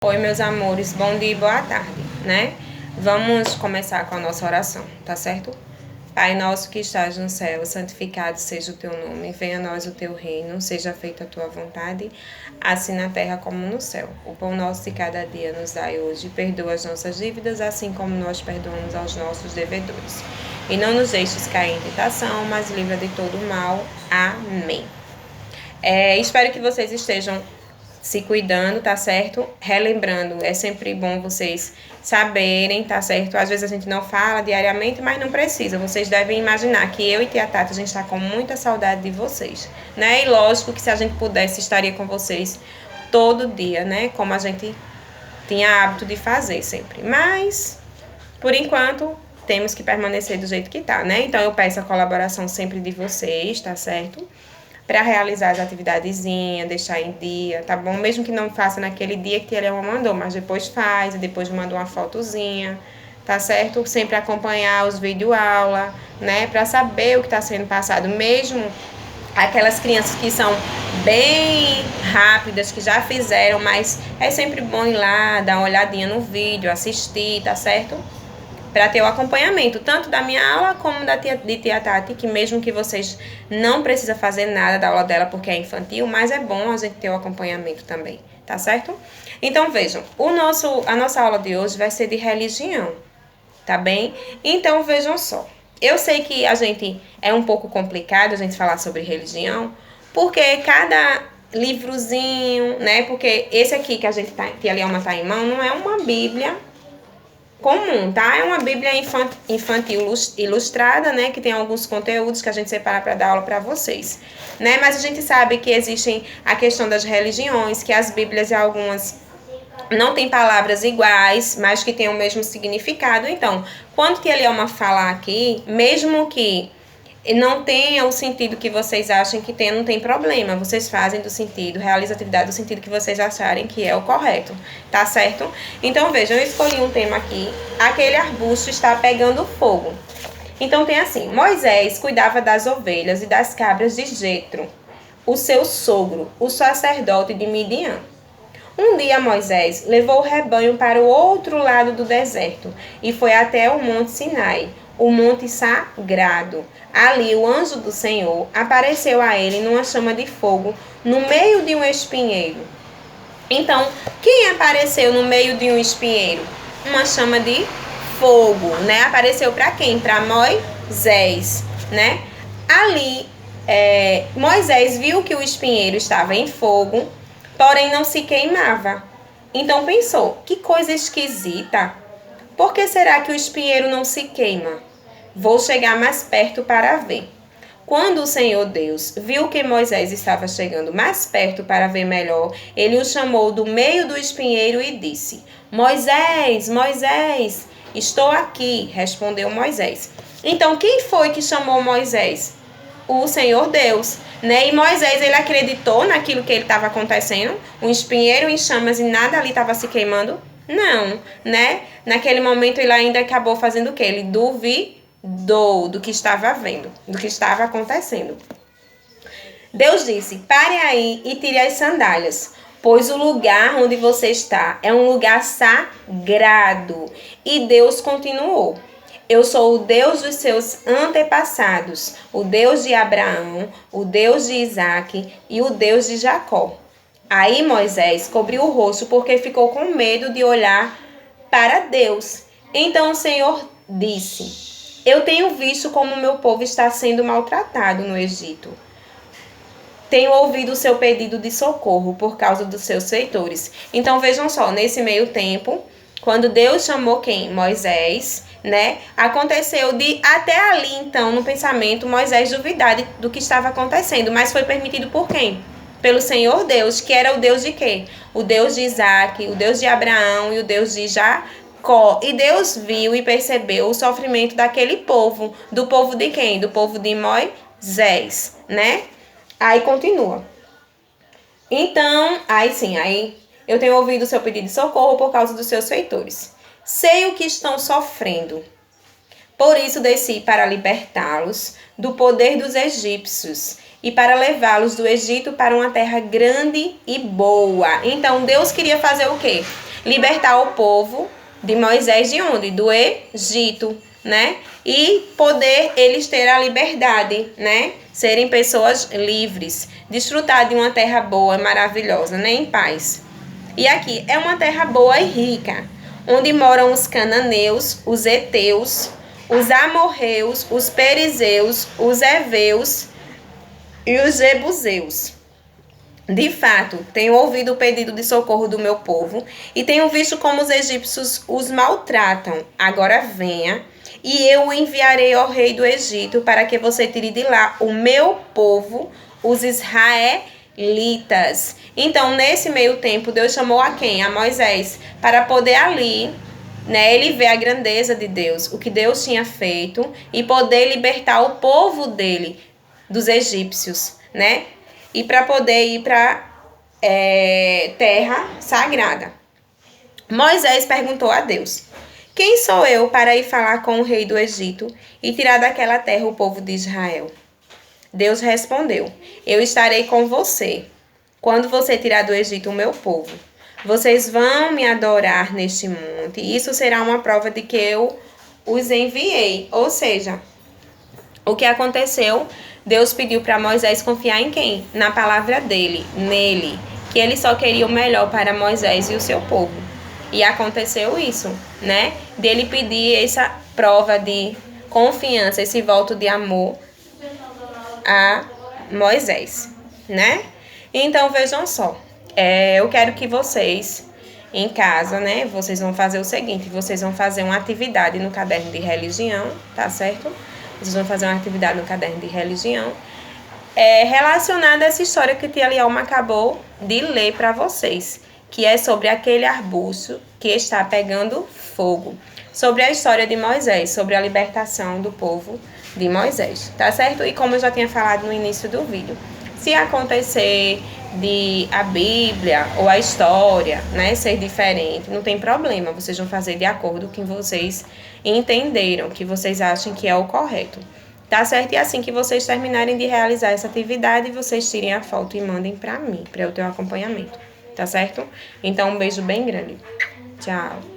Oi, meus amores, bom dia e boa tarde, né? Vamos começar com a nossa oração, tá certo? Pai nosso que estás no céu, santificado seja o teu nome, venha a nós o teu reino, seja feita a tua vontade, assim na terra como no céu. O pão nosso de cada dia nos dai hoje, perdoa as nossas dívidas, assim como nós perdoamos aos nossos devedores. E não nos deixes cair em tentação, mas livra de todo mal. Amém. Espero que vocês estejam se cuidando, tá certo? Relembrando, é sempre bom vocês saberem, tá certo? Às vezes a gente não fala diariamente, mas não precisa. Vocês devem imaginar que eu e Tia Tata, a gente tá com muita saudade de vocês, né? E lógico que se a gente pudesse, estaria com vocês todo dia, né? Como a gente tinha hábito de fazer sempre. Mas, por enquanto, temos que permanecer do jeito que tá, né? Então eu peço a colaboração sempre de vocês, tá certo? Para realizar as atividadezinhas, deixar em dia, tá bom? Mesmo que não faça naquele dia que ele mandou, mas depois faz, e depois manda uma fotozinha, tá certo? Sempre acompanhar os videoaula, né? Para saber o que está sendo passado, mesmo aquelas crianças que são bem rápidas, que já fizeram, mas é sempre bom ir lá, dar uma olhadinha no vídeo, assistir, tá certo? Para ter o acompanhamento, tanto da minha aula como de tia Tati, que mesmo que vocês não precisam fazer nada da aula dela porque é infantil, mas é bom a gente ter o acompanhamento também, tá certo? Então vejam, a nossa aula de hoje vai ser de religião, tá bem? Então vejam só, eu sei que a gente é um pouco complicado a gente falar sobre religião, porque cada livrozinho, né? Porque esse aqui que que a Lielma tá em mão, não é uma bíblia comum, tá? É uma bíblia infantil ilustrada, né? Que tem alguns conteúdos que a gente separa para dar aula para vocês, né? Mas a gente sabe que existem a questão das religiões, que as bíblias, algumas não tem palavras iguais, mas que tem o mesmo significado. Então, quando que a Lielma falar aqui, mesmo que não tenha o sentido que vocês achem que tem, não tem problema. Vocês fazem do sentido, realizam a atividade do sentido que vocês acharem que é o correto, tá certo? Então, vejam, eu escolhi um tema aqui. Aquele arbusto está pegando fogo. Então, tem assim, Moisés cuidava das ovelhas e das cabras de Jetro, o seu sogro, o sacerdote de Midian. Um dia Moisés levou o rebanho para o outro lado do deserto e foi até o monte Sinai, o monte sagrado. Ali o anjo do Senhor apareceu a ele numa chama de fogo no meio de um espinheiro. Então, quem apareceu no meio de um espinheiro? Uma chama de fogo, né? Apareceu para quem? Para Moisés, né? Ali, Moisés viu que o espinheiro estava em fogo, porém não se queimava. Então pensou, que coisa esquisita. Por que será que o espinheiro não se queima? Vou chegar mais perto para ver. Quando o Senhor Deus viu que Moisés estava chegando mais perto para ver melhor, ele o chamou do meio do espinheiro e disse: Moisés, Moisés, estou aqui, respondeu Moisés. Então, quem foi que chamou Moisés? O Senhor Deus, né? E Moisés, ele acreditou naquilo que ele estava acontecendo, um espinheiro em chamas e nada ali estava se queimando? Não, né? Naquele momento ele ainda acabou fazendo o quê? Ele duvidou do que estava vendo, do que estava acontecendo. Deus disse: pare aí e tire as sandálias, pois o lugar onde você está é um lugar sagrado. E Deus continuou: eu sou o Deus dos seus antepassados, o Deus de Abraão, o Deus de Isaque e o Deus de Jacó. Aí Moisés cobriu o rosto porque ficou com medo de olhar para Deus. Então o Senhor disse: eu tenho visto como o meu povo está sendo maltratado no Egito. Tenho ouvido o seu pedido de socorro por causa dos seus feitores. Então vejam só, nesse meio tempo, quando Deus chamou quem? Moisés, né? Aconteceu de até ali, então, no pensamento, Moisés duvidar do que estava acontecendo. Mas foi permitido por quem? Pelo Senhor Deus, que era o Deus de quê? O Deus de Isaque, o Deus de Abraão e o Deus de Jacó. E Deus viu e percebeu o sofrimento daquele povo. Do povo de quem? Do povo de Moisés, né? Aí continua. Então, aí eu tenho ouvido o seu pedido de socorro por causa dos seus feitores. Sei o que estão sofrendo. Por isso desci para libertá-los do poder dos egípcios e para levá-los do Egito para uma terra grande e boa. Então Deus queria fazer o quê? Libertar o povo de Moisés de onde? Do Egito, né? E poder eles ter a liberdade, né? Serem pessoas livres, desfrutar de uma terra boa, maravilhosa, né? Em paz. E aqui é uma terra boa e rica, onde moram os cananeus, os heteus, os amorreus, os perizeus, os heveus e os jebuseus. De fato, tenho ouvido o pedido de socorro do meu povo e tenho visto como os egípcios os maltratam. Agora venha e eu o enviarei ao rei do Egito para que você tire de lá o meu povo, os israelitas. Então, nesse meio tempo, Deus chamou a quem? A Moisés, para poder ali, né, ele ver a grandeza de Deus, o que Deus tinha feito e poder libertar o povo dele dos egípcios, né? E para poder ir para terra sagrada. Moisés perguntou a Deus: quem sou eu para ir falar com o rei do Egito e tirar daquela terra o povo de Israel? Deus respondeu: eu estarei com você quando você tirar do Egito o meu povo. Vocês vão me adorar neste monte, e isso será uma prova de que eu os enviei. Ou seja, o que aconteceu? Deus pediu para Moisés confiar em quem? Na palavra dele, nele, que ele só queria o melhor para Moisés e o seu povo. E aconteceu isso, né? Dele pedir essa prova de confiança, esse voto de amor a Moisés, né? Então vejam só, eu quero que vocês em casa, né? Vocês vão fazer o seguinte: vocês vão fazer uma atividade no caderno de religião, tá certo? Vocês vão fazer uma atividade no caderno de religião relacionada a essa história que tia Lielma acabou de ler para vocês, que é sobre aquele arbusto que está pegando fogo, sobre a história de Moisés, sobre a libertação do povo de Moisés, tá certo? E como eu já tinha falado no início do vídeo, se acontecer de a Bíblia ou a história, né, ser diferente, não tem problema, vocês vão fazer de acordo com o que vocês entenderam, que vocês acham que é o correto, tá certo? E assim que vocês terminarem de realizar essa atividade, vocês tirem a foto e mandem para mim, para eu ter o acompanhamento, tá certo? Então, um beijo bem grande. Tchau.